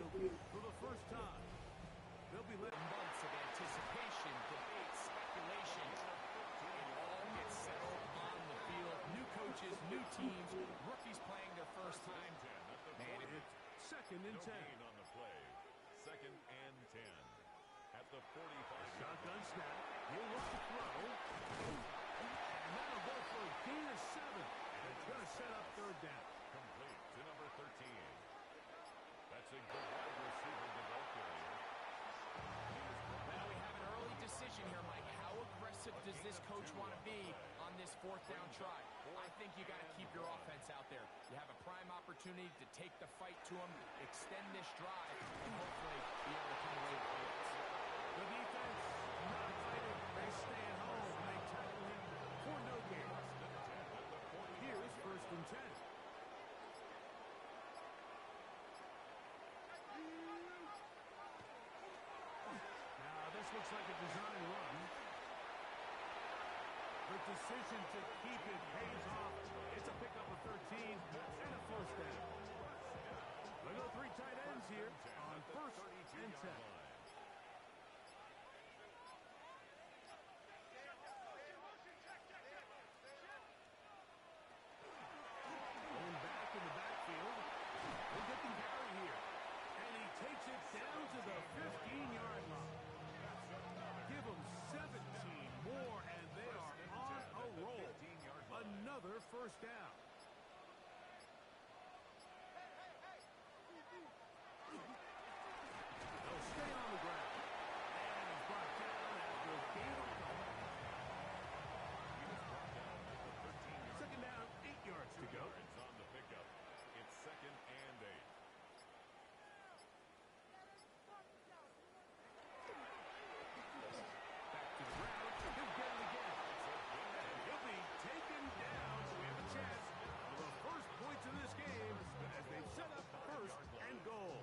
For the first time, they'll be led. Months of anticipation, debate, speculation. It all gets settled on the field. New coaches, new teams, rookies playing their first time. Man, It's 2nd and 10. On the play. 2nd and 10. At the 45. Shotgun snap. He'll look to throw. And that'll go for a gain of 7. And it's going to set up 3rd down. Complete to number 13. That's a good wide receiver development. Now we have an early decision here, Mike. How aggressive does this coach want to be on this 4th down try? I think you got to keep your offense out there. You have a prime opportunity to take the fight to him, extend this drive, and hopefully be able to come away with points. The defense not fighting. They stay at home. They tackle him for no gain. Here's 1st and 10. This looks like a design run. The decision to keep it pays off. It's a pickup of 13 and a 1st down. We go 3 tight ends here on 1st and 10. Going back in the backfield. He'll get the carry here. And he takes it down to the 15-yard line. Give them 17 more, and they are on a roll. Another 1st down. They'll stay on the ground. And he's brought down after a gain of 5. 2nd down, 8 yards to go. It's on the pickup. It's 2nd and 8. To this game as they set up 1st and goal.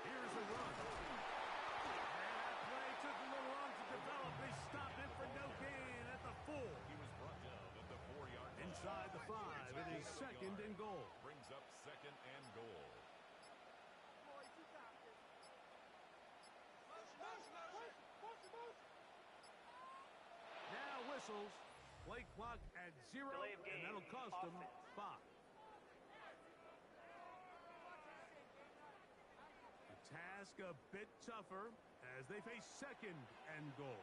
Here's a run. And that play took a little long to develop. They stopped it for no gain at the 4. He was brought down at the 4-yard line. Inside the 5, it is 2nd and goal. Brings up 2nd and goal. Now whistles. Play clock at 0, and that'll cost them 5. The task a bit tougher as they face 2nd and goal.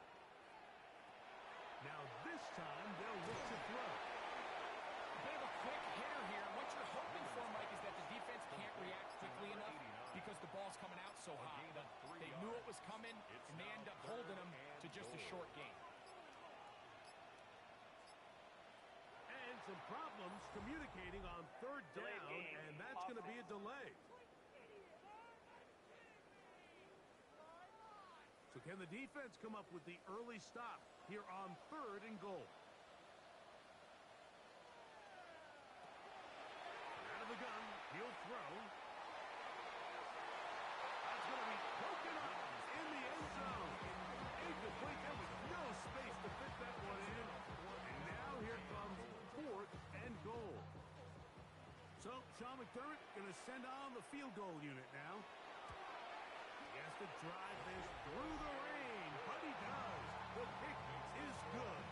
Now this time they'll look to throw. A bit of a quick hitter here. What you're hoping for, Mike, is that the defense can't react quickly enough because the ball's coming out so hot. But they knew it was coming, and they end up holding them to just a short gain. And some problems communicating on 3rd down, and that's going to be a delay. So can the defense come up with the early stop here on 3rd and goal? Out of the gun, he'll throw. That's going to be broken up in the end zone. Incomplete. There was no space to fit that one in. And now here comes 4th and goal. So Sean McDermott going to send on the field goal unit now. He has to drive this through the rain, but he does. The kick is good.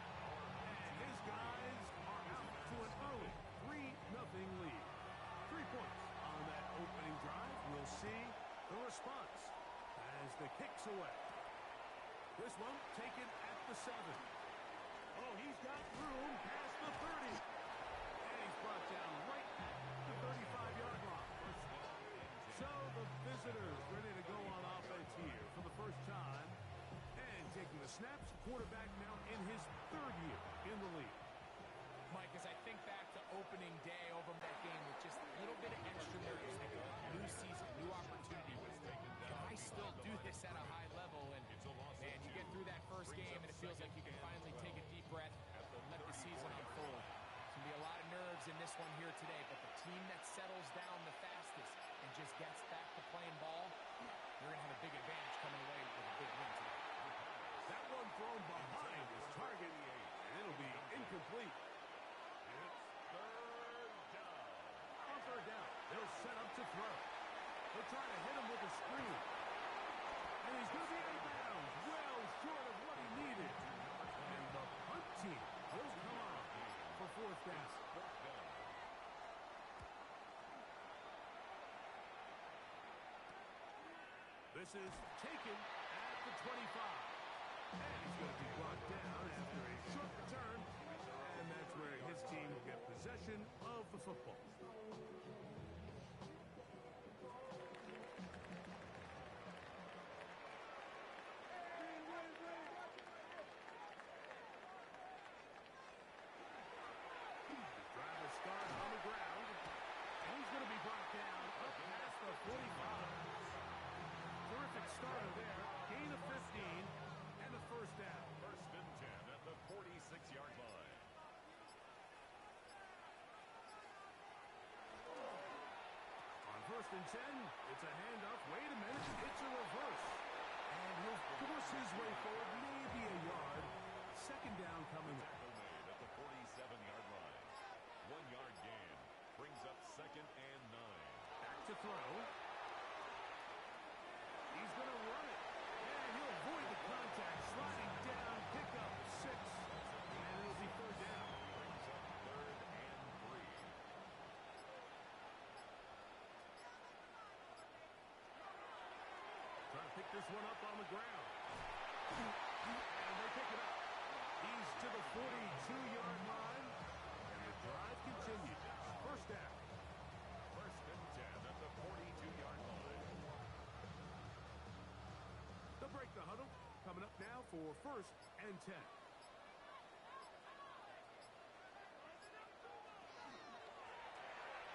And his guys are out to an early 3-0 lead. 3 points on that opening drive. We'll see the response as the kick's away. This one taken at the 7. Oh, he's got room past the 30. And he's brought down right at the 35-yard line. So the visitors ready to go on offense here for the first time. And taking the snaps, quarterback now in his 3rd year in the league. Mike, as I think back to opening day over that game with just a little bit of extra nerves, new season, new opportunity. Can I still do this at a high level? And, man, you get through that first game, and it feels like you can finally take a deep breath and let the season unfold. There's going to be a lot of nerves in this one here today, but the team that settles down the fastest and just gets back to playing ball, they're going to have a big advantage coming away with a big win today. That one thrown behind his target, and it'll be incomplete. It's third down. On third down, they'll set up to throw. They'll try to hit him with a screen. And he's going to be out of bounds, well short of what he needed. And the punt team will come on for fourth down. This is taken at the 25. And he's going to be brought down after a short return. And that's where his team will get possession of the football. Starter there, gain of 15, and the first down. First and 10 at the 46-yard line. On first and 10, it's a handoff. Wait a minute, it's a reverse. And he'll force his way forward, maybe a yard. Second down coming up. Made at the 47-yard line. 1 yard gain brings up second and 9. Back to throw. He's going to run it. And he'll avoid the contact. Sliding down, pick up 6. And it'll be third down. Brings up third and 3. Trying to pick this one up on the ground. And they pick it up. He's to the 42-yard line. And the drive continues. First down. First and 10 at the 42-yard line. They'll break the huddle. Coming up now for first and 10.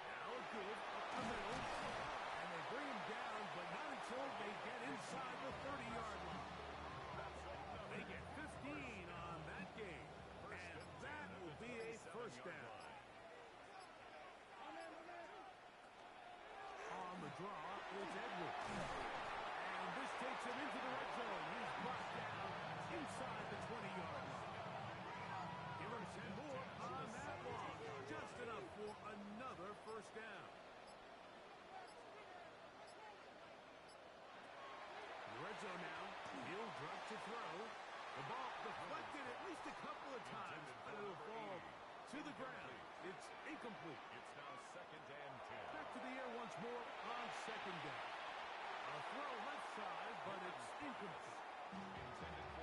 Now good up the middle. And they bring him down, but not until they get inside the 30-yard line. They get 15 on that game. And that will be a first down. On the draw, it's Edwards. And this takes him into the red zone. He's brought down inside the 20-yard line. Give him 10 more on that one. Just enough for another first down. In the red zone now. He'll drop to throw. The ball deflected at least a couple of times, but it'll fall to the ground. It's incomplete. It's now second and 10. Back to the air once more on second down. A throw left side, but it's incomplete.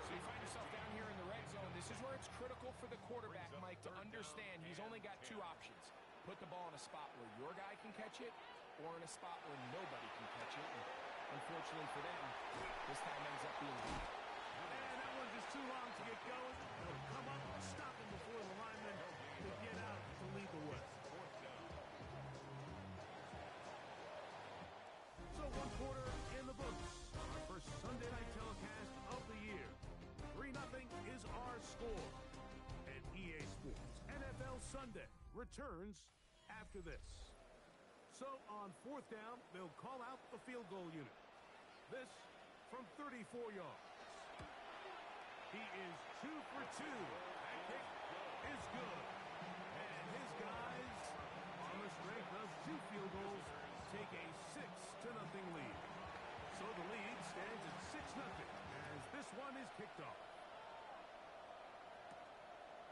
So you find yourself down here in the red zone. This is where it's critical for the quarterback, Mike, to understand he's only got 2 options. Put the ball in a spot where your guy can catch it, or in a spot where nobody can catch it. And unfortunately for them, this time ends up being deep. And that one just too long to get going. It'll come up and stop him before the lineman to get out to lead the way. So 1 quarter in the books. Our first Sunday night telecast of the year. 3-0 is our score. And EA Sports NFL Sunday returns after this. So on 4th down, they'll call out the field goal unit. This from 34 yards. He is 2 for 2. That kick is good. And his guys, on the strength of 2 field goals, take a 6-0 lead. So the lead stands at 6-0 as this one is kicked off.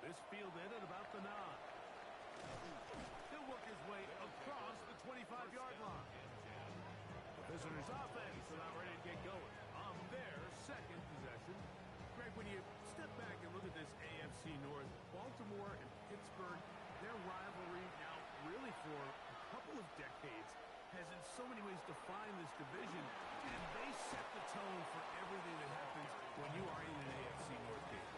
This fielded at about the 9. He'll work his way across the 25-yard line. The visitors' offense is not ready to get going on their second possession. Greg, when you step back and look at this AFC North, Baltimore and Pittsburgh, their rivalry now really for a couple of decades has in so many ways defined this division. And they set the tone for everything that happens when you are in an AFC North game.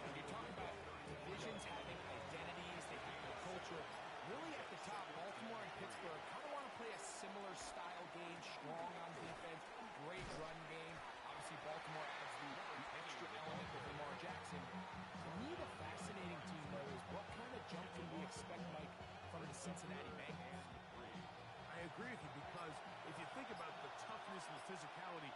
When you talk about divisions having identities, they have their culture. Really at the top, Baltimore and Pittsburgh kind of want to play a similar style game, strong on defense, great run game. Obviously, Baltimore adds the extra element with Lamar Jackson. To me, the fascinating team, though, is what kind of jump can we expect, Mike, from the Cincinnati Bengals? I agree with you because if you think about the toughness and the physicality,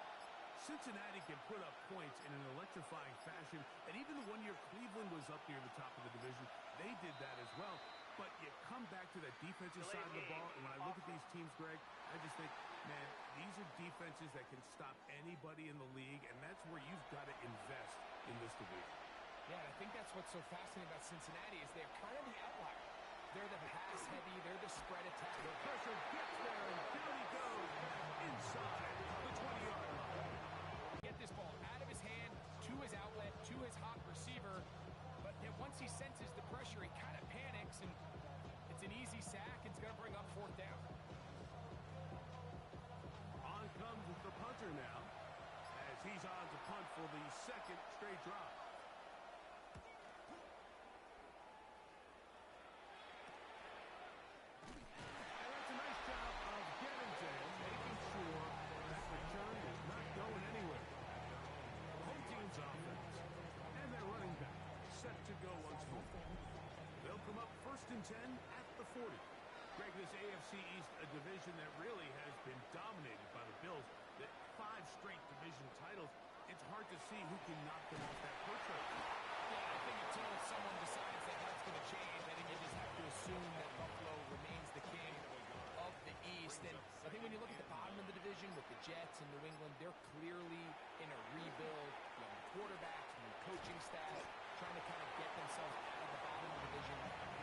Cincinnati can put up points in an electrifying fashion, and even the one year Cleveland was up near the top of the division, they did that as well. But you come back to that defensive side of the ball, and when I look at these teams, Greg, I just think, man, these are defenses that can stop anybody in the league, and that's where you've got to invest in this division. Yeah, and I think that's what's so fascinating about Cincinnati is they're kind of the outlier. They're the pass heavy, they're the spread attack. The pressure gets there, and down he goes inside the 20-yard line. Get this ball out of his hand, to his outlet, to his hot receiver. But then once he senses the pressure, he kind of panics, and it's an easy sack. It's going to bring up fourth down. On comes the punter now, as he's on to punt for the second straight drop. And that's a nice job of getting to him, making sure that return is not going anywhere. Home team's offense, and their running back set to go once more. They'll come up 1st and 10 at the 40. Greg, this AFC East, a division that really has been dominated by the Bills. The 5 straight division titles, it's hard to see who can knock them off that perch right now. Yeah, I think until someone decides that that's going to change, I think you just have to assume that Buffalo remains the king of the East. And I think when you look at the bottom of the division with the Jets and New England, they're clearly in a rebuild. Young quarterbacks, new coaching staff, trying to kind of get themselves out of the bottom of the division.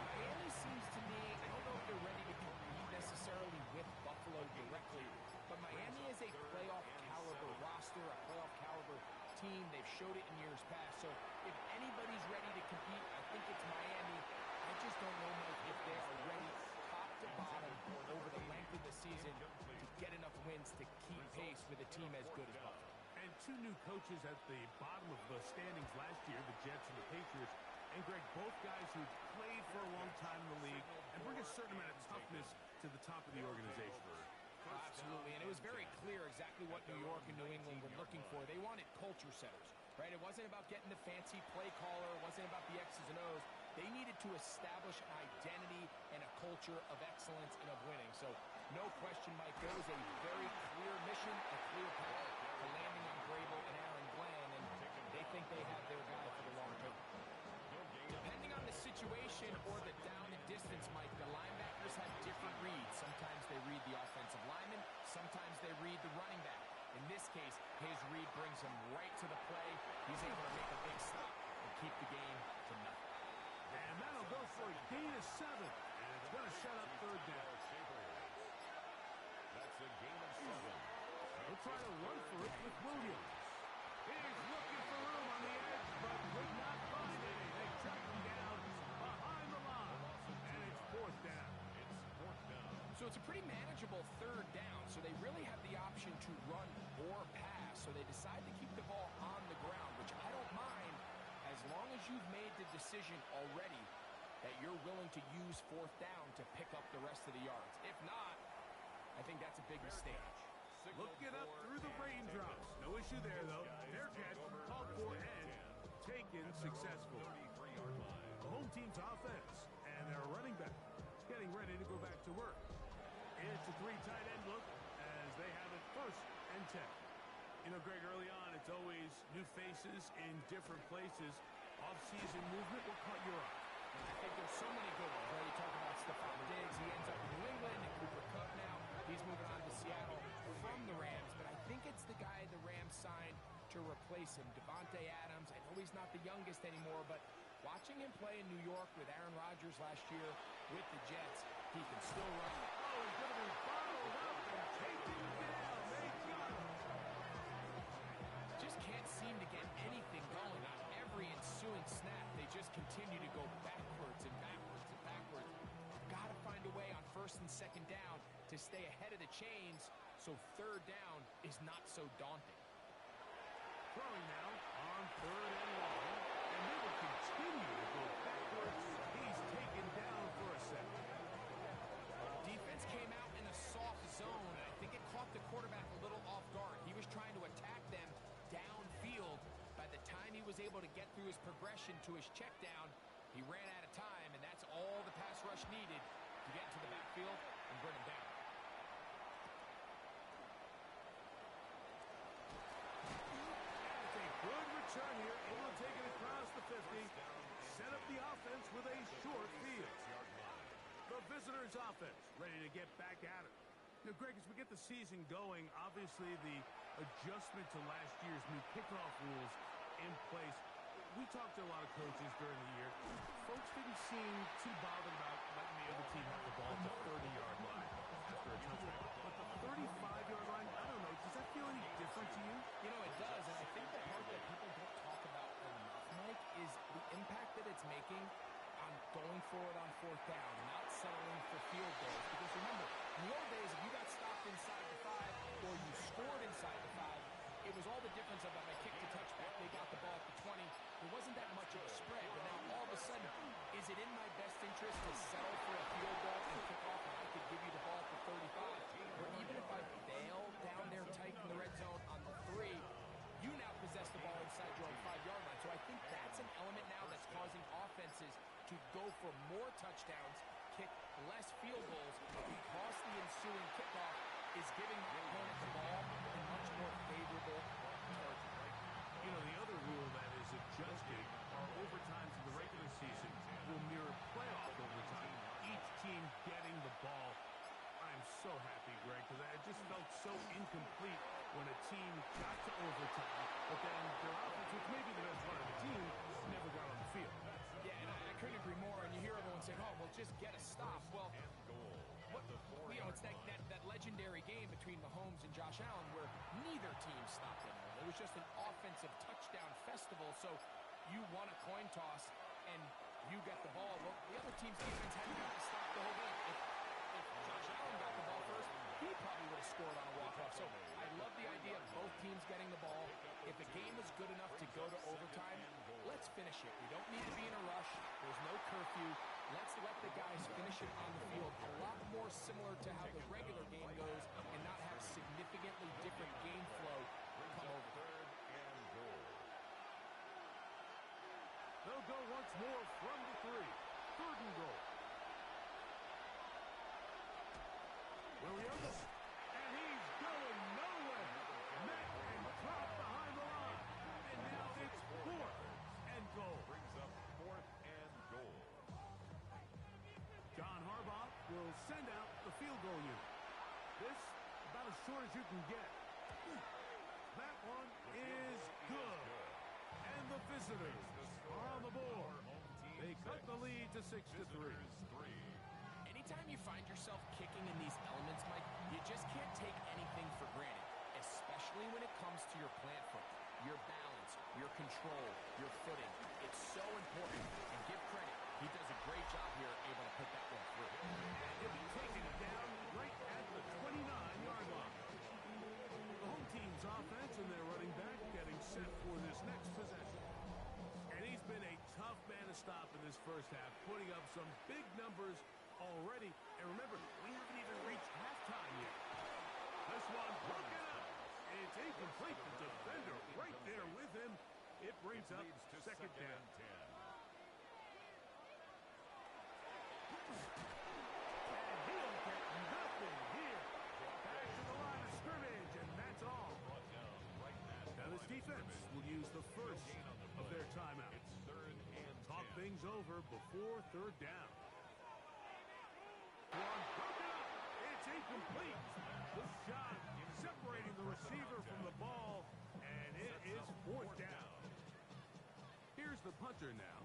Miami seems to me, I don't know if they're ready to compete necessarily with Buffalo directly, but Miami is a playoff caliber roster, a playoff caliber team. They've showed it in years past. So if anybody's ready to compete, I think it's Miami. I just don't know, Mike, if they are ready top to bottom over the length of the season to get enough wins to keep pace with a team as good as Buffalo. And 2 new coaches at the bottom of the standings last year, the Jets and the Patriots. And, Greg, both guys who played for a long time in the league and bring a certain amount of toughness to the top of the organization. Absolutely, and it was very clear exactly what New York and New England were looking for. They wanted culture setters, right? It wasn't about getting the fancy play caller. It wasn't about the X's and O's. They needed to establish an identity and a culture of excellence and of winning. So, no question, Mike, there was a very clear mission, a clear path to landing on Grable and Aaron Glenn, and they think they have their guy for the long term. Depending on the situation or the down and distance, Mike, the linebackers have different reads. Sometimes they read the offensive lineman. Sometimes they read the running back. In this case, his read brings him right to the play. He's able to make a big stop and keep the game to nothing. And that'll go for a gain of 7. And it's going to shut up 3rd down. That's a gain of 7. They'll try to run for it with Williams. He's looking for room on the edge, but would not find any. They track him down behind the line. And it's 4th down. So it's a pretty manageable 3rd down. So they really have the option to run or pass. So they decide to keep the ball on the ground, which I don't mind as long as you've made the decision already that you're willing to use 4th down to pick up the rest of the yards. If not, I think that's a big mistake. Looking up through the raindrops. No issue there, though. Fair catch, called for and taken successfully. The home team's offense and their running back getting ready to go back to work. It's a 3 tight end look as they have it 1st and 10. You know, Greg, early on, it's always new faces in different places. Off-season movement, what caught your eye? I think there's so many good ones, right? You talk about Stephon Diggs. He ends up in New England, and Cooper Kupp now. He's moving on to Seattle from the Rams. But I think it's the guy the Rams signed to replace him, Devontae Adams. I know he's not the youngest anymore, but watching him play in New York with Aaron Rodgers last year with the Jets, he can still run. Oh, he's going to be bottled up and taken down. They got him. Just can't seem to get anything going on every ensuing snap. They just continue to go backwards and backwards and backwards. Got to find a way on 1st and 2nd down to stay ahead of the chains so 3rd down is not so daunting. Throwing now on 3rd and 1. And they will continue to go backwards. He's taken down for a 2nd. Defense came out in a soft zone, and I think it caught the quarterback a little off guard. He was trying to attack them downfield. By the time he was able to get through his progression to his check down, he ran out of time, and that's all the pass rush needed to get into the backfield and bring him down. return here, able to take it across the 50. Set up the offense with a short field. The visitors' offense ready to get back at it. Now, Greg, as we get the season going, obviously the adjustment to last year's new kickoff rules in place. We talked to a lot of coaches during the year. Folks didn't seem too bothered about letting the other team have the ball at the 30-yard line after a touchdown. But the 35-yard line, I don't know, does that feel any different to you? You know, it does, and I think the part that people don't talk about enough, Mike, is the impact that it's making on going forward on fourth down, not settling for field goals. Because remember, in the old days, if you got stopped inside the 5 or you scored inside the 5, it was all the difference of I kicked a touchback, they got the ball at the 20. There wasn't that much of a spread, but now all of a sudden, is it in my best interest to settle for a field goal and kick off and I could give you the ball at the 35? Or even if I bail down there tight in the red zone on the 3, you now possess the ball inside your own 5-yard line. So I think that's an element now that's causing offenses to go for more touchdowns, kick less field goals, because the ensuing kickoff is giving the opponent the ball in much more favorable territory. You know, the other rule that is adjusted are overtimes in the regular season will mirror playoff overtime. Each team getting the ball. I'm so happy, Greg, because it just felt so incomplete when a team got to overtime, but then their offense, which may be the best part of the team, never got on the field. Yeah, and I couldn't agree more. And you hear everyone saying, oh, well, just get a stop. Well, you know, it's that legendary game between Mahomes and Josh Allen where neither team stopped anyone. It was just an offensive touchdown festival. So you won a coin toss and you get the ball. Well, the other team's defense hadn't got to stop the whole game. If Josh Allen got the ball first, he probably would have scored on a walk-off. So I love the idea of both teams getting the ball. If a game is good enough to go to overtime, let's finish it. We don't need to be in a rush. There's no curfew. Let's let the guys finish it on the field. A lot more similar to how the regular game goes and not have significantly different game flow come over. They'll go once more from the 3. 3rd and goal. Williams, and he's going nowhere. Met and dropped behind the line. And now it's 4th and goal. Brings up 4th and goal. John Harbaugh will send out the field goal unit. This about as short as you can get. That one is good. And the visitors are on the board. They cut the lead to 6-3. Anytime you find yourself kicking in these elements, Mike, you just can't take anything for granted, especially when it comes to your plant foot, your balance, your control, your footing. It's so important, and give credit. He does a great job here, able to put that one through. And he'll be taking it down right at the 29-yard line. The home team's offense and their running back getting set for this next possession. And he's been a tough man to stop in this first half, putting up some big numbers already. And remember, we haven't even reached halftime yet. This one broken up. It's incomplete. The defender right there with him. It brings up second down. And he'll get nothing here. Back to the line of scrimmage, and that's all. Now this defense will use the first of their timeouts. Talk things over before 3rd down. One broken up. It's incomplete. The shot separating the receiver from the ball, and it is 4th down. Here's the punter now,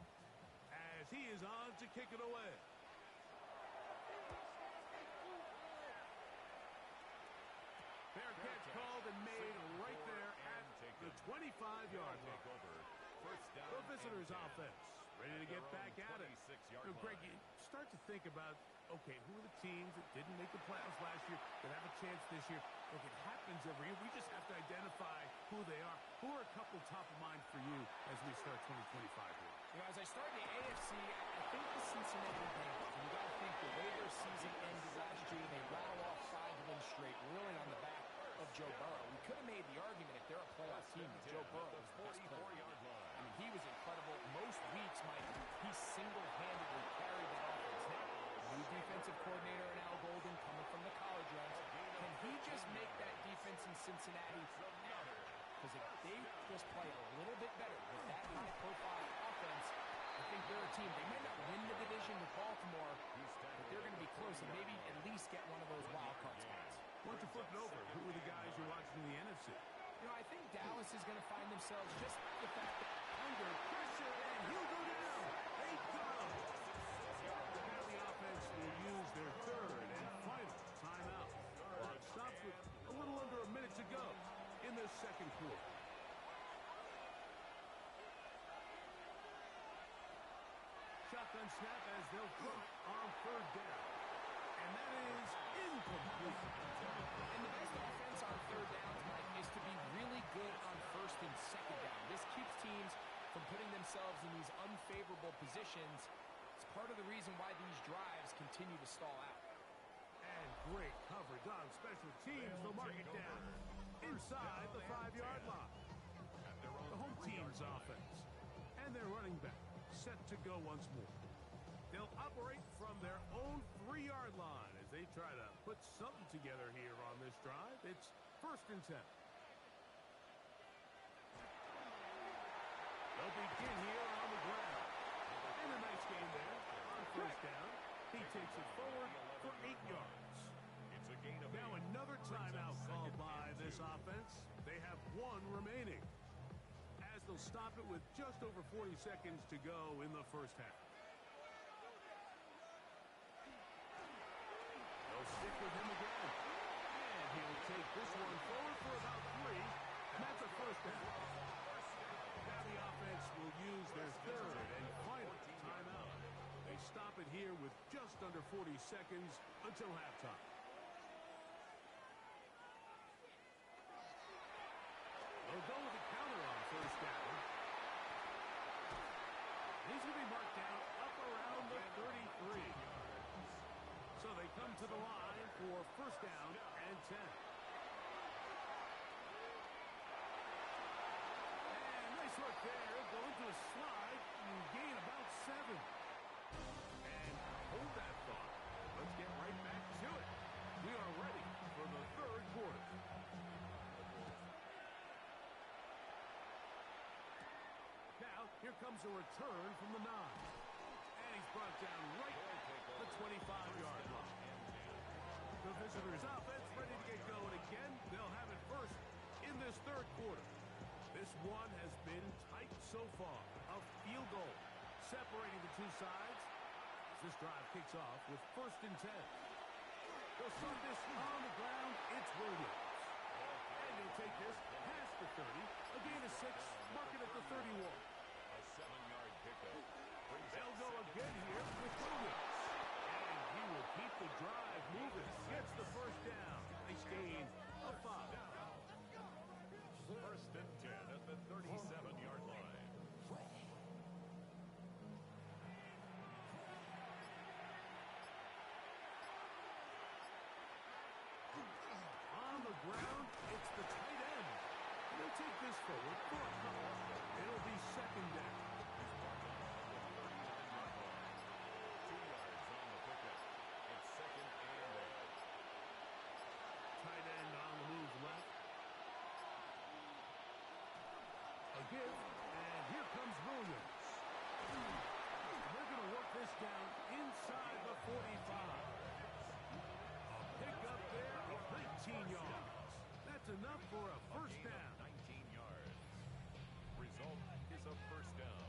as he is on to kick it away. Fair catch called and made right there at the 25-yard line. The visitors' offense ready to get back at it. Now, Greg, you start to think about, okay, who are the teams that didn't make the playoffs last year that have a chance this year? Look, it happens every year. We just have to identify who they are. Who are a couple top of mind for you as we start 2025 here? You know, as I start in the AFC, I think the Cincinnati Bengals. And you got to think the way their season ended last year, they rattle off 5 wins straight, really on the back of Joe Burrow. We could have made the argument if they're a playoff team that Joe Burrow was the best player. I mean, he was incredible. Most weeks, Mike, he single-handedly carried that offense. Now, new defensive coordinator in Al Golden coming from the college ranks. Can he just make that defense in Cincinnati because if they just play a little bit better with that high-profile offense, I think they're a team. They may not win the division with Baltimore, but they're going to be close and maybe at least get one of those wild card spots. Once you flip it over, who are the guys you're watching in the NFC? You know, I think Dallas is going to find themselves just the fact that under pressure, and he'll go down. They got him. Now the offense will use their third and final timeout. Clock stops with a little under a minute to go in the second quarter. Shotgun snap as they'll throw on third down. And that is incomplete. And the best offense on third downs, Mike, is to be really good on first and second down. This keeps teams from putting themselves in these unfavorable positions. It's part of the reason why these drives continue to stall out. And great coverage on special teams. They'll mark it down inside the 5-yard line. The home team's offense. And their running back set to go once more. They'll operate from their own 3-yard line as they try to put something together here on this drive. It's 1st and 10. They'll begin here on the ground. And a nice game there on 1st down. He takes it forward for 8 yards. It's a gain of Now another timeout called by this offense. They have 1 remaining, as they'll stop it with just over 40 seconds to go in the first half. They'll stick with him again. And he'll take this one forward for about 3. And that's a first down. Now the offense will use their third and final timeout. They stop it here with just under 40 seconds until halftime. They'll go with the counter on first down. He's going to be marked down up around the 33. So they come to the line for first down and 10. And nice work there. Go into a slide and gain about 7. And hold that thought. Let's get right back to it. We are ready for the third quarter. Now, here comes a return from the 9. And he's brought down right at the 25-yard line. The visitors' offense ready to get going again. They'll have it first in this third quarter. This one has been tight so far. A field goal separating the two sides. This drive kicks off with 1st and 10. They'll start this on the ground. It's Williams. And he'll take this past the 30. A gain of 6. Mark it at the 31. a 7-yard pickup. They'll go again here with Williams. And he will keep the drive moving. Gets the first down. Nice gain of 5. 1st and 10 at the 37-yard line. On the ground, it's the tight end. They'll take this forward for a couple. It'll be 2nd down. 2 yards on the pickup. It's 2nd and 8. Tight end on the move left. A give, and here comes Williams. They're going to work this down inside the 45. A pickup there of 19 yards. That's enough for a first down. 19 yards. Result is a first down.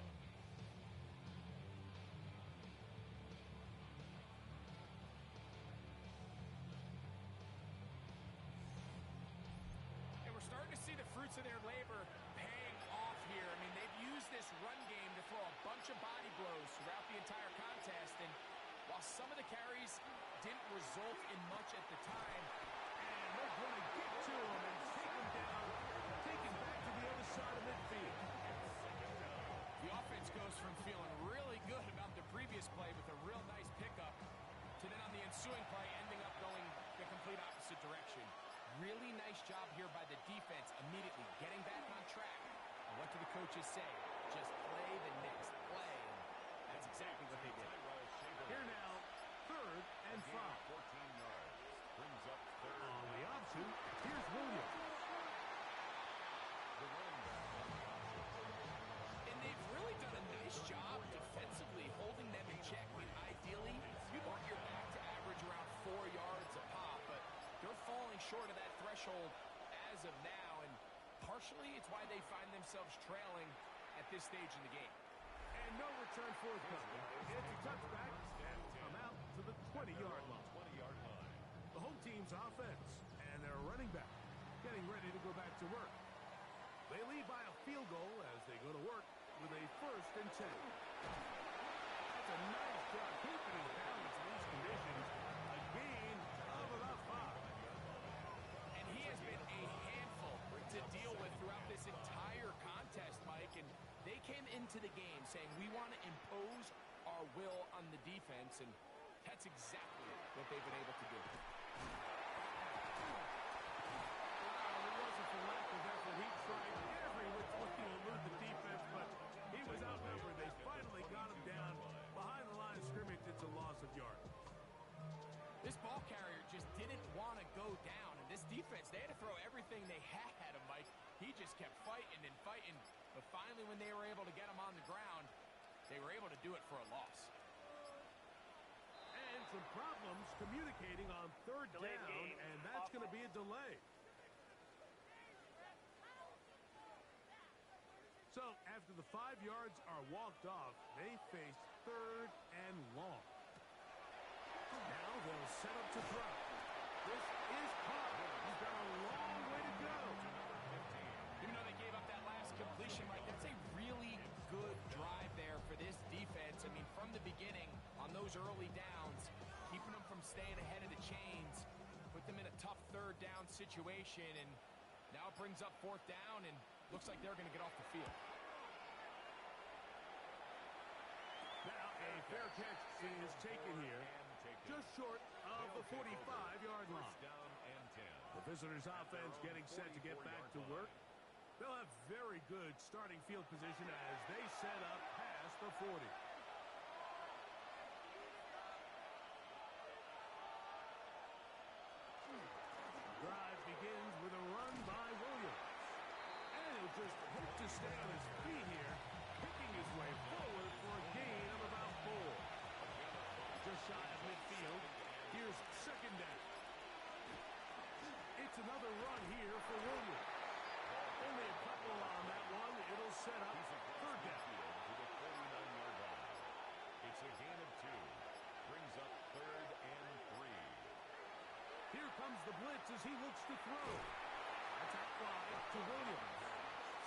And we're starting to see the fruits of their labor paying off here. I mean, they've used this run game to throw a bunch of body blows throughout the entire contest. And while some of the carries didn't result in much at the time, And they're going to get to him and take him down. Take him back to the other side of midfield. the offense goes from feeling really good about the previous play with a real nice pickup to then on the ensuing play ending up going the complete opposite direction. Really nice job here by the defense immediately getting back on track. And what do the coaches say? Just play the next play. And that's exactly what they did. Here now, 3rd and 5. 14 yards. Brings up 3rd. On the option, here's Williams. The short of that threshold as of now, and partially it's why they find themselves trailing at this stage in the game. And no return forthcoming. It's a touchback, and will come out to the 20-yard line. The home team's offense and their running back getting ready to go back to work. They lead by a field goal as they go to work with a 1st and 10. That's a nice job keeping his balance in these conditions. A gain of about 5. And he has been a handful to deal with throughout this entire contest, Mike. And they came into the game saying, we want to impose our will on the defense, and that's exactly what they've been able to do. It wasn't for lack of effort. He tried every which way to elude the defense, but he was outnumbered. They finally got him down behind the line of scrimmage. It's a loss of yards. This ball carrier just didn't want to go down, and this defense, they had to throw everything they had at him, Mike. He just kept fighting and fighting, but finally when they were able to get him on the ground, they were able to do it for a loss. And some problems communicating on 3rd down, and that's going to be a delay. So after the 5 yards are walked off, they face 3rd and long. Now they'll set up to throw. This is caught. He's got a long way to go. Even though they gave up that last completion, Mike, that's a really good drive there for this defense. I mean, from the beginning, on those early downs, keeping them from staying ahead of the chains, put them in a tough 3rd down situation, and now it brings up 4th down, and looks like they're going to get off the field. Now a fair catch is taken here, just short of the 45-yard line. The visitors' offense getting set to get back to work. They'll have very good starting field position as they set up past the 40. Drive begins with a run by Williams. And he'll just hope to stay on his feet here, picking his way forward for a gain of about 4. Just shy of midfield. Here's 2nd down. It's another run here for Williams. Only a couple on that one. It'll set up 3rd down. To the 49-yard line. It's a gain of 2. Brings up 3rd and 3. Here comes the blitz as he looks to throw. That's out wide to Williams.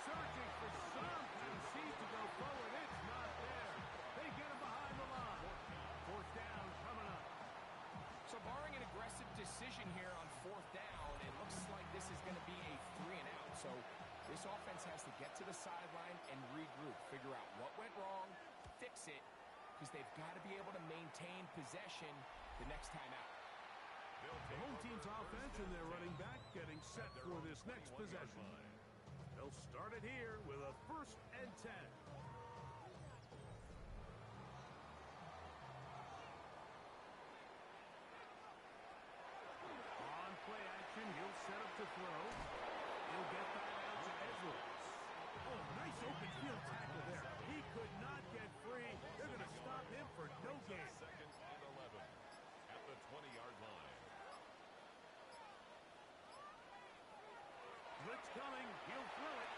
Searching for something. Sees to go forward. It's not there. They get him behind the line. 4th down coming up. So barring an aggressive decision here on 4th down, it looks like this is going to be a 3 and out. So this offense has to get to the sideline and regroup, figure out what went wrong, fix it, because they've got to be able to maintain possession the next time out. The home team's offense and their running back getting set for this next possession. They'll start it here with a 1st and 10. On play action, he'll set up to throw. He'll get that out to Edwards. Oh, nice open field tackle there. He could not get free. They're going to stop him for no gain. 2nd and 11 at the 20-yard line. Blitz coming. He'll throw it.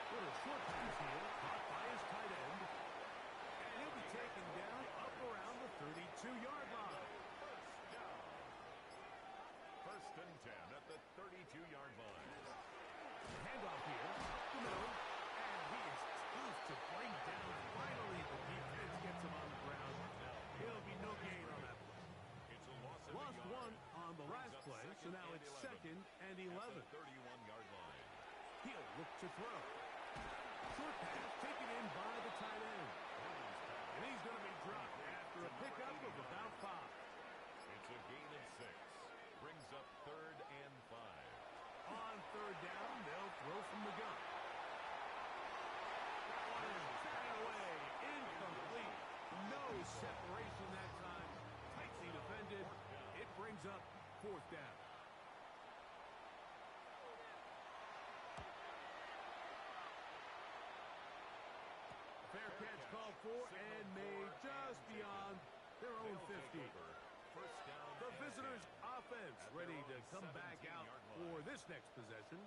Little short pass here. Caught by his tight end. And he'll be taken down up around the 32-yard line. 1st and 10 at the 32-yard line. Handoff here. Up the middle. And he is tough to bring down. Finally, the defense gets him on the ground. He'll be no gain on that play. It's a loss of Lost 1 on the last play, so now it's 2nd and 11. 31-yard line. He'll look to throw. Short pass taken in by the tight end. And he's going to be dropped after a pickup of about 5. It's a gain of 6. Brings up 3rd and 5. On 3rd down, they'll throw from the gun. That one is taken away. Incomplete. No separation that time. Tightly defended. It brings up 4th down. Fair catch called for and made just beyond their own 50. First down. The visitors' offense ready to come back out for for this next possession.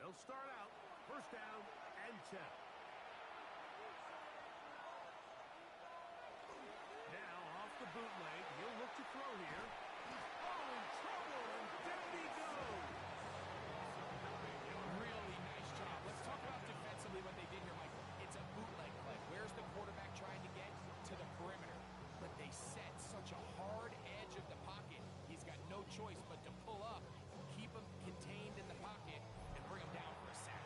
They'll start out first down and 10. Now off the bootleg, he'll look to throw here. Oh, in trouble, and down he goes. Really nice job. Let's talk about defensively what they did here, Michael. It's a bootleg play. Where's the quarterback trying to get? To the perimeter. But they set such a hard edge of the pocket. He's got no choice but to pull up, keep him contained in the pocket, and bring him down for a sack.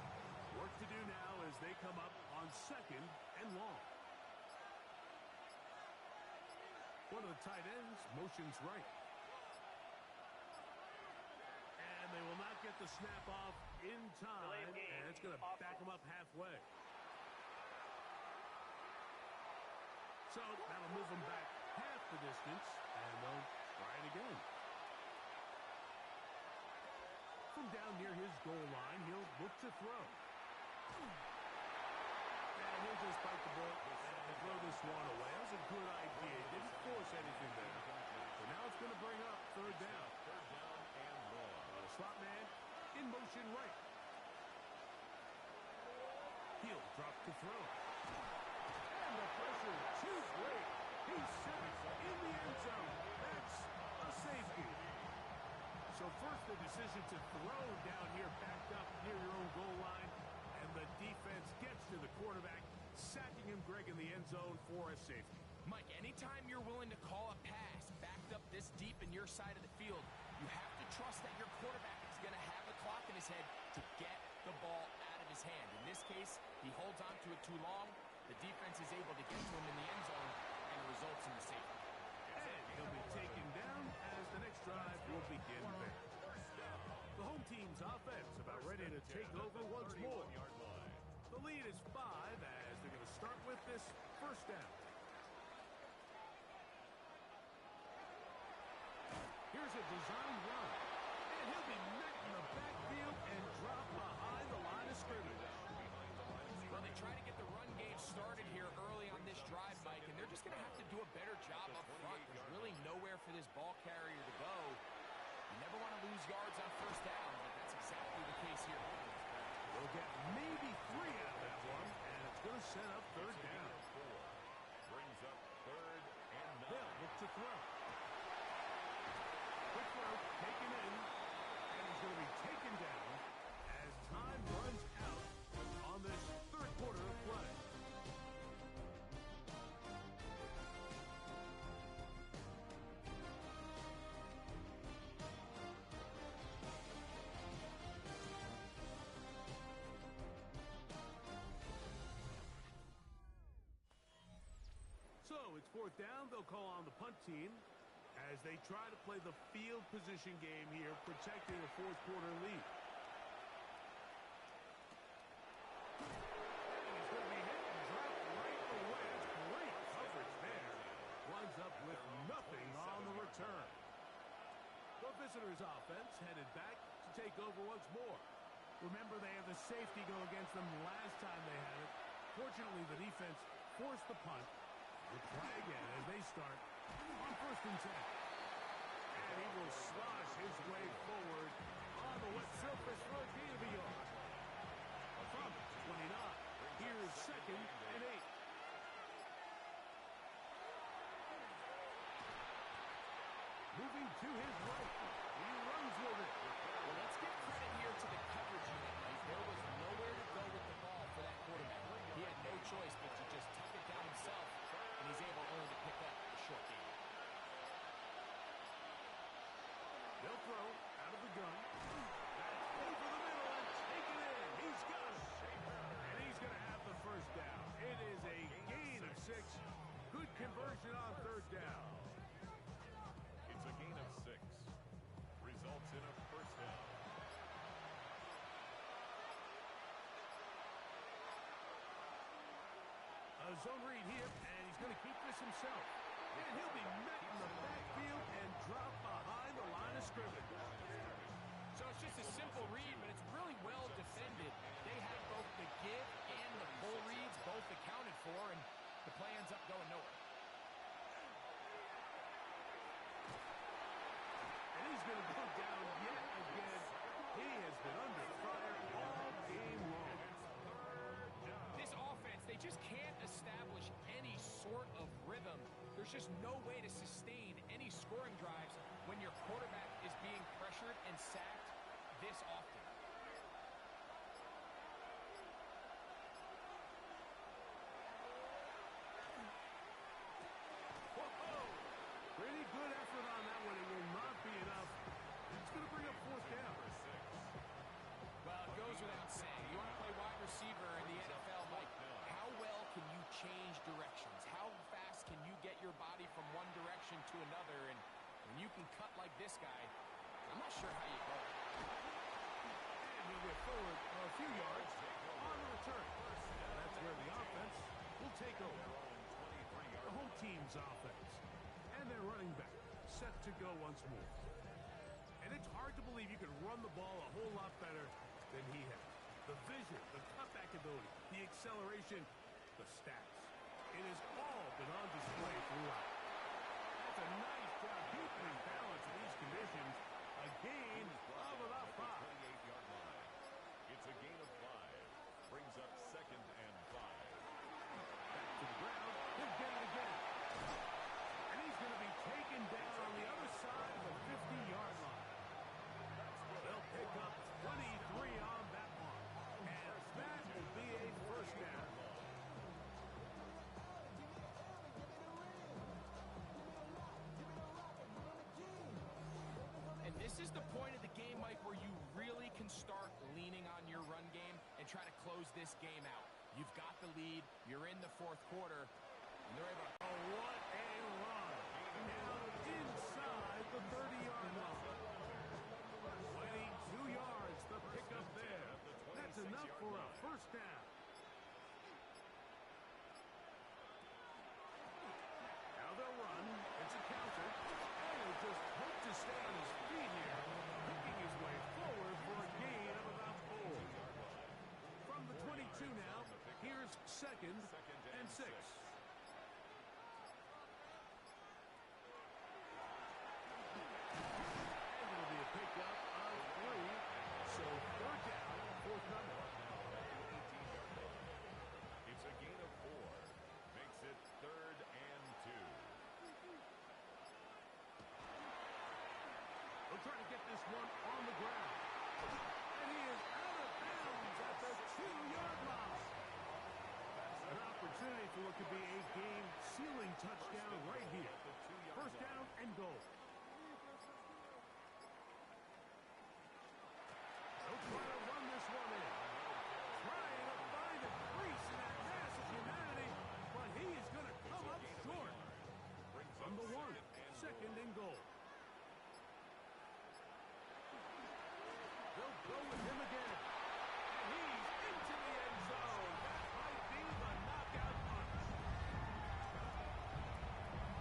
Work to do now as they come up on second and long. One of the tight ends motions right. And they will not get the snap off in time, and it's going to back them up halfway. So that'll move them back half the distance, and they'll try it again. From down near his goal line, he'll look to throw. And he'll just bite the ball and throw this one away. That was a good idea. He didn't force anything there. So now it's going to bring up third down. Third down and long. Slot man in motion right. He'll drop to throw. And the pressure too great. He's safe in the end zone. That's a safety. So first the decision to throw down here backed up near your own goal line. And the defense gets to the quarterback, sacking him, Greg, in the end zone for a safety. Mike, anytime you're willing to call a pass backed up this deep in your side of the field, you have to trust that your quarterback is going to have the clock in his head to get the ball out of his hand. In this case, he holds on to it too long. The defense is able to get to him in the end zone, and it results in the safety. And he'll be taken down as the next drive will begin there. The home team's offense about ready to take over once more. The lead is 5 as they're going to start with this first down. Here's a design run. And he'll be met in the backfield and drop behind the line of scrimmage. Well, they try to get the run game started here early on this drive, Mike, and they're just going to have to do a better job up front. There's really nowhere for this ball carrier to go. You never want to lose yards on first down, but that's exactly the case here. They'll get maybe 3 out of that one, and it's going to set up third down. Brings up third and 9. They'll look to throw. Quick throw, taken in, and he's going to be taken down as time runs out on this third quarter of play. So it's fourth down. They'll call on the punt team as they try to play the field position game here, protecting a fourth quarter lead. And he's going to be hit and dropped right away. That's great coverage there. Winds up with nothing on the return. The visitors' offense headed back to take over once more. Remember, they had the safety go against them last time they had it. Fortunately, the defense forced the punt. We'll try again as they start on first and 10. And he will slosh his way forward on the wet surface for a gain of a yard. From 29, here's second and 8. Moving to his right. He runs with it. Well, let's give credit here to the coverage unit, Mike. There was nowhere to go with the ball for that quarterback. He had no choice but to just tuck it down himself, and he's able only to pick up a short gain. They'll throw out of the gun. That's over the middle and taken in. He's got it. And he's going to have the first down. It is a gain of 6. Good conversion on third down. It's a gain of 6. Results in a first down. A zone read here, and he's going to keep this himself. And he'll be met in the backfield and dropped behind the line of scrimmage. So it's just a simple read, but it's really well defended. They had both the give and the pull reads both accounted for, and the play ends up going nowhere. And he's going to go down yet again. this often. Whoa! Pretty good effort on that one. It will not be enough. It's going to bring up fourth down. Well, it goes without saying. You want to play wide receiver in the NFL, Mike. How well can you change directions? How fast can you get your body from one direction to another? And when you can cut like this guy, I'm not sure how you go. And he'll get forward a few yards on the return. That's where the offense will take over. The home team's offense. And their running back set to go once more. And it's hard to believe you can run the ball a whole lot better than he has. The vision, the cutback ability, the acceleration, the stats. It has all been on display throughout. That's a nice job keeping balance in these conditions. A gain of about 5. 28-yard line. It's a gain of 5. Brings up 2nd and 5. Back to the ground. He'll get it again. And he's going to be taken down on the other side of the 50-yard line. They'll pick up 23 on that one. And that will be a first down. And this is the point of the game, Mike, where you really can start leaning on your run game and try to close this game out. You've got the lead. You're in the fourth quarter. And they're able to... Oh, what a run. Now inside the 30-yard line. 22 yards to pick up there. That's enough for a first down. Now they'll run. It's a counter. And he'll just hope to stay on his feet here, picking his way forward for a gain of about 4. From the 22 now, here's 2nd and 6. And it'll be a pickup of 3. So 3rd down, 4th number. It's a gain of 4. Makes it 3rd and 2. They'll try to get this one on the ground. And he is out of bounds at the 2-yard line. An opportunity for what could be a game-sealing touchdown right here. First down and goal. They'll try to run this one in. Trying to find a crease in that mass of humanity, but he is going to come up short. From the 1, 2nd and goal. They'll go with him again. And he's into the end zone. That might be the knockout punch.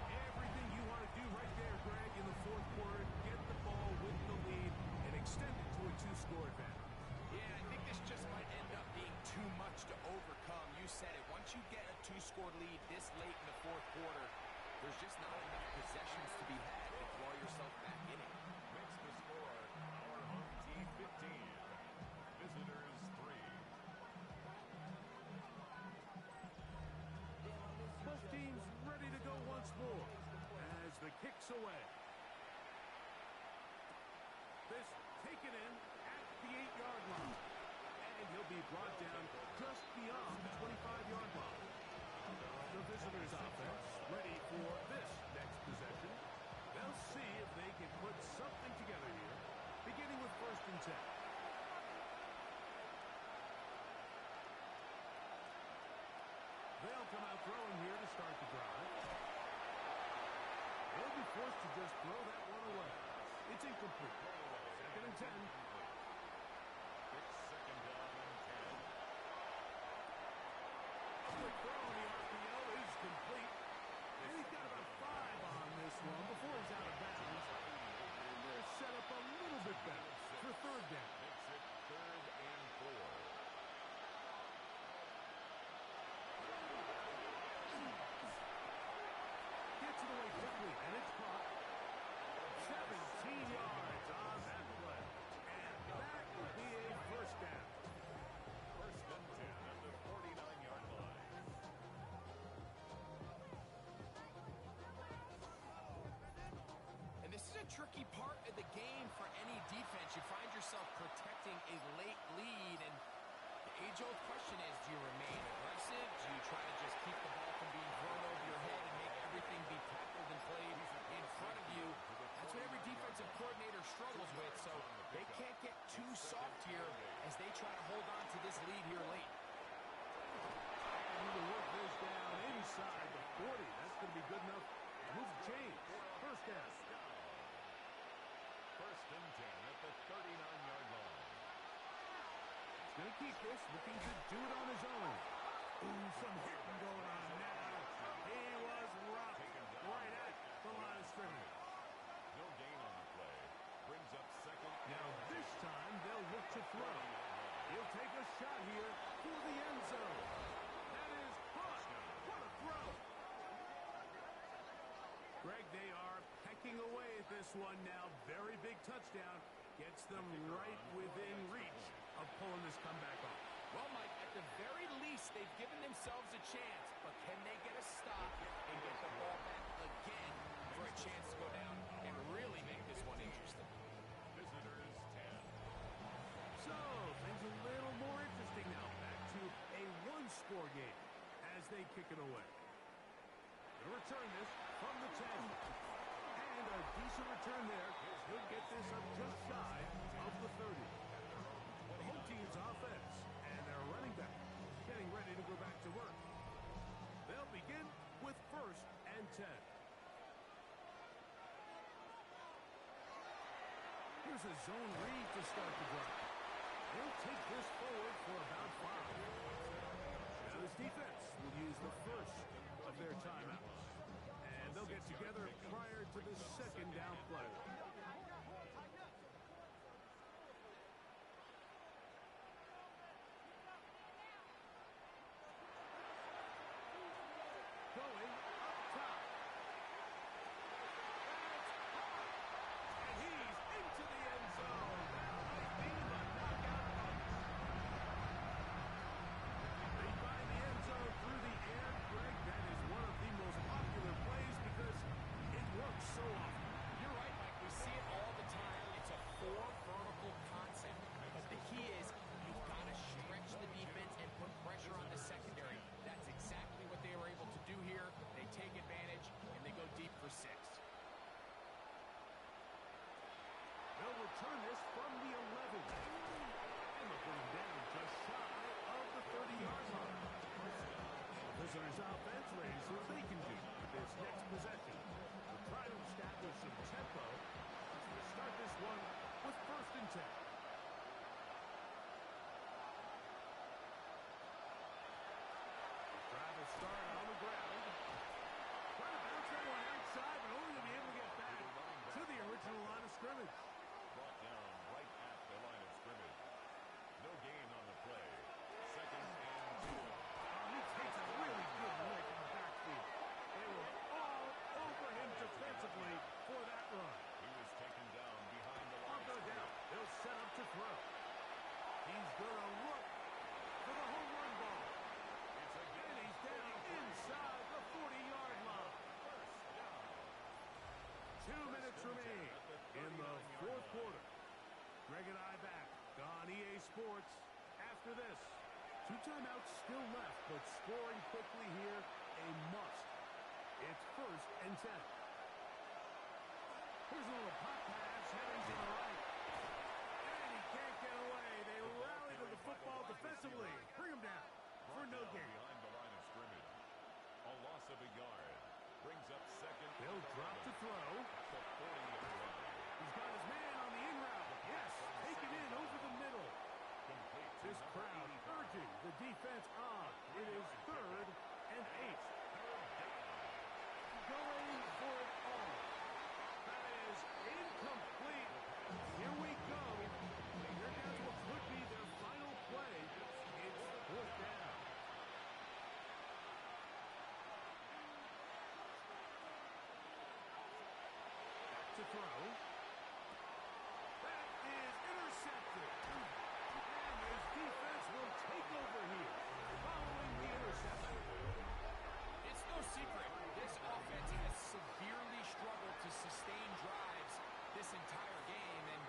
Everything you want to do right there, Greg, in the fourth quarter. Get the ball with the lead and extend it to a 2-score advantage. Yeah, I think this just might end up being too much to overcome. You said it. Once you get a 2-score lead this late in the fourth quarter, there's just not enough possessions to be had to claw yourself back in it. Makes the score our home team 15. Visitors 3. Both teams ready to go once more as the kick's away. This taken in at the 8-yard line. And he'll be brought down just beyond the 25-yard line. The visitors' offense ready for this next possession. They'll see if they can put something together here, beginning with 1st and 10. They'll come out throwing here to start the drive. They'll be forced to just throw that one away. It's incomplete. 2nd and 10. It's 2nd down and 10. A quick throw on the RPO is complete. And he's got about 5 on this one before he's out of bounds. And they're set up a little bit better for 3rd down. Makes it 3rd and 4. Gets it away quickly, and it's caught. 17 yards on that play. And that will be a first down. 1st and 10 at the 49-yard line. And this is a tricky part of the game for any defense. You find yourself protecting try to hold on to this lead here late. Need to work this down inside the 40. That's going to be good enough to move the chains. First down. First and 10 at the 39-yard line. He's going to keep this, looking to do it on his own. Ooh, some hitting going on now. He was rough right at the line of scrimmage. No gain on the play. Brings up second. Now this time they'll look to throw. He'll take a shot here for the end zone. That is caught. What a throw. Greg, they are pecking away at this one now. Very big touchdown. Gets them right within reach of pulling this comeback off. Well, Mike, at the very least, they've given themselves a chance, but can they get a stop and get the ball back again for a chance to go down and really make this one interesting? Visitors 10. So, things a little more interesting now. Back to a one-score game as they kick it away. They'll return this from the 10. And a decent return there. He'll get this up just shy of the 30. The home team's offense and their running back getting ready to go back to work. They'll begin with first and 10. Here's a zone read to start the drive. They'll take this forward for about 5. Now this defense will use the first of their timeouts. And they'll get together prior to the second down play. Going up top. And he's into the end zone. That might be the knockout punch. They find the end zone through the air. Greg, that is one of the most popular plays because it works so often. You're right, Mike. We see it all the time. It's a 4 vertical concept. But the key is you've got to stretch the defense and put pressure on the secondary. That's exactly what they were able to do here. They take advantage, and they go deep for 6. They'll return this from the 11. And they'll put him down just shy of the 30-yard line. Visitors offense ready to see what they can do with this next possession. They'll try to establish some tempo as we start this one with first and 10. Try to start on the ground. Try to bounce that one outside, but only to be able to get back to the original line of scrimmage. Brought down right at the line of scrimmage. No gain on the play. Second and 2. He takes a really good lick in the backfield. They were all over him defensively for that run. He was taken down behind the On line. third down, they'll set up to throw. He's going to look for the home run ball. It's a And he's down inside the 40-yard line. 2 minutes remain in the fourth quarter. Greg and I back on EA Sports after this. 2 timeouts still left, but scoring quickly here, a must. It's first and 10. Here's a little pop pass heading to the right. And he can't get away. They rally to the football defensively. Bring him down for no gain. behind the line of scrimmage. A loss of a yard. Brings up second. They'll drop to throw. At the 40-yard line. He's got his man on the in route. Yes, taken in over the middle. Complete. This crowd urging the defense on. It is third and 8. Going for it all. That is incomplete. Here we go. They're down to what could be their final play. It's fourth down. Back to throw. That is intercepted. And his defense will take over here following the interception. It's no secret. This offense has severely struggled to sustain drives this entire game, and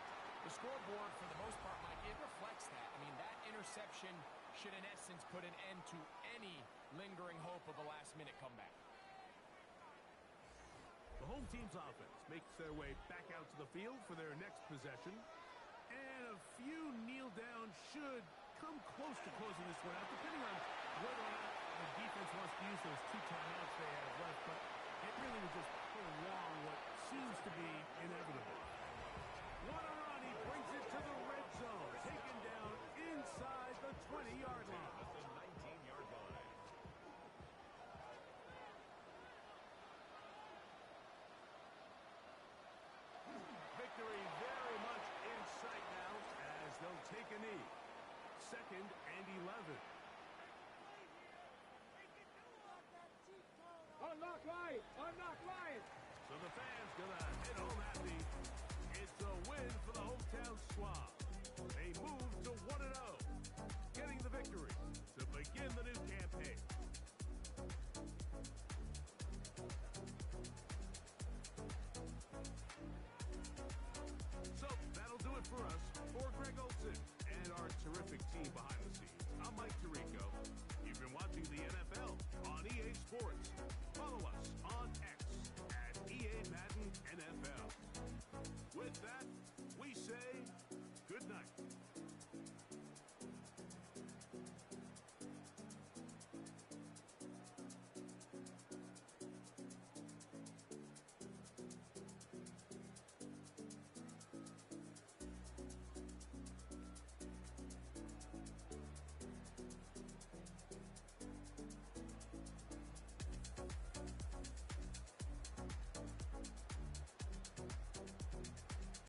the scoreboard, for the most part, Mike, it reflects that. I mean, that interception should, in essence, put an end to any lingering hope of a last-minute comeback. The home team's offense makes their way back out to the field for their next possession. And a few kneel downs should come close to closing this one out, depending on whether or not the defense wants to use those 2 timeouts they have left, but it really would just prolong what seems to be inevitable. What a run. He brings it to the red zone, taken down inside the 20-yard line. At the 19-yard line. Victory very much in sight now as they'll take a knee. 2nd and 11. Unlock line! Unlock line! So the fans gonna head home happy. It's a win for the hometown squad.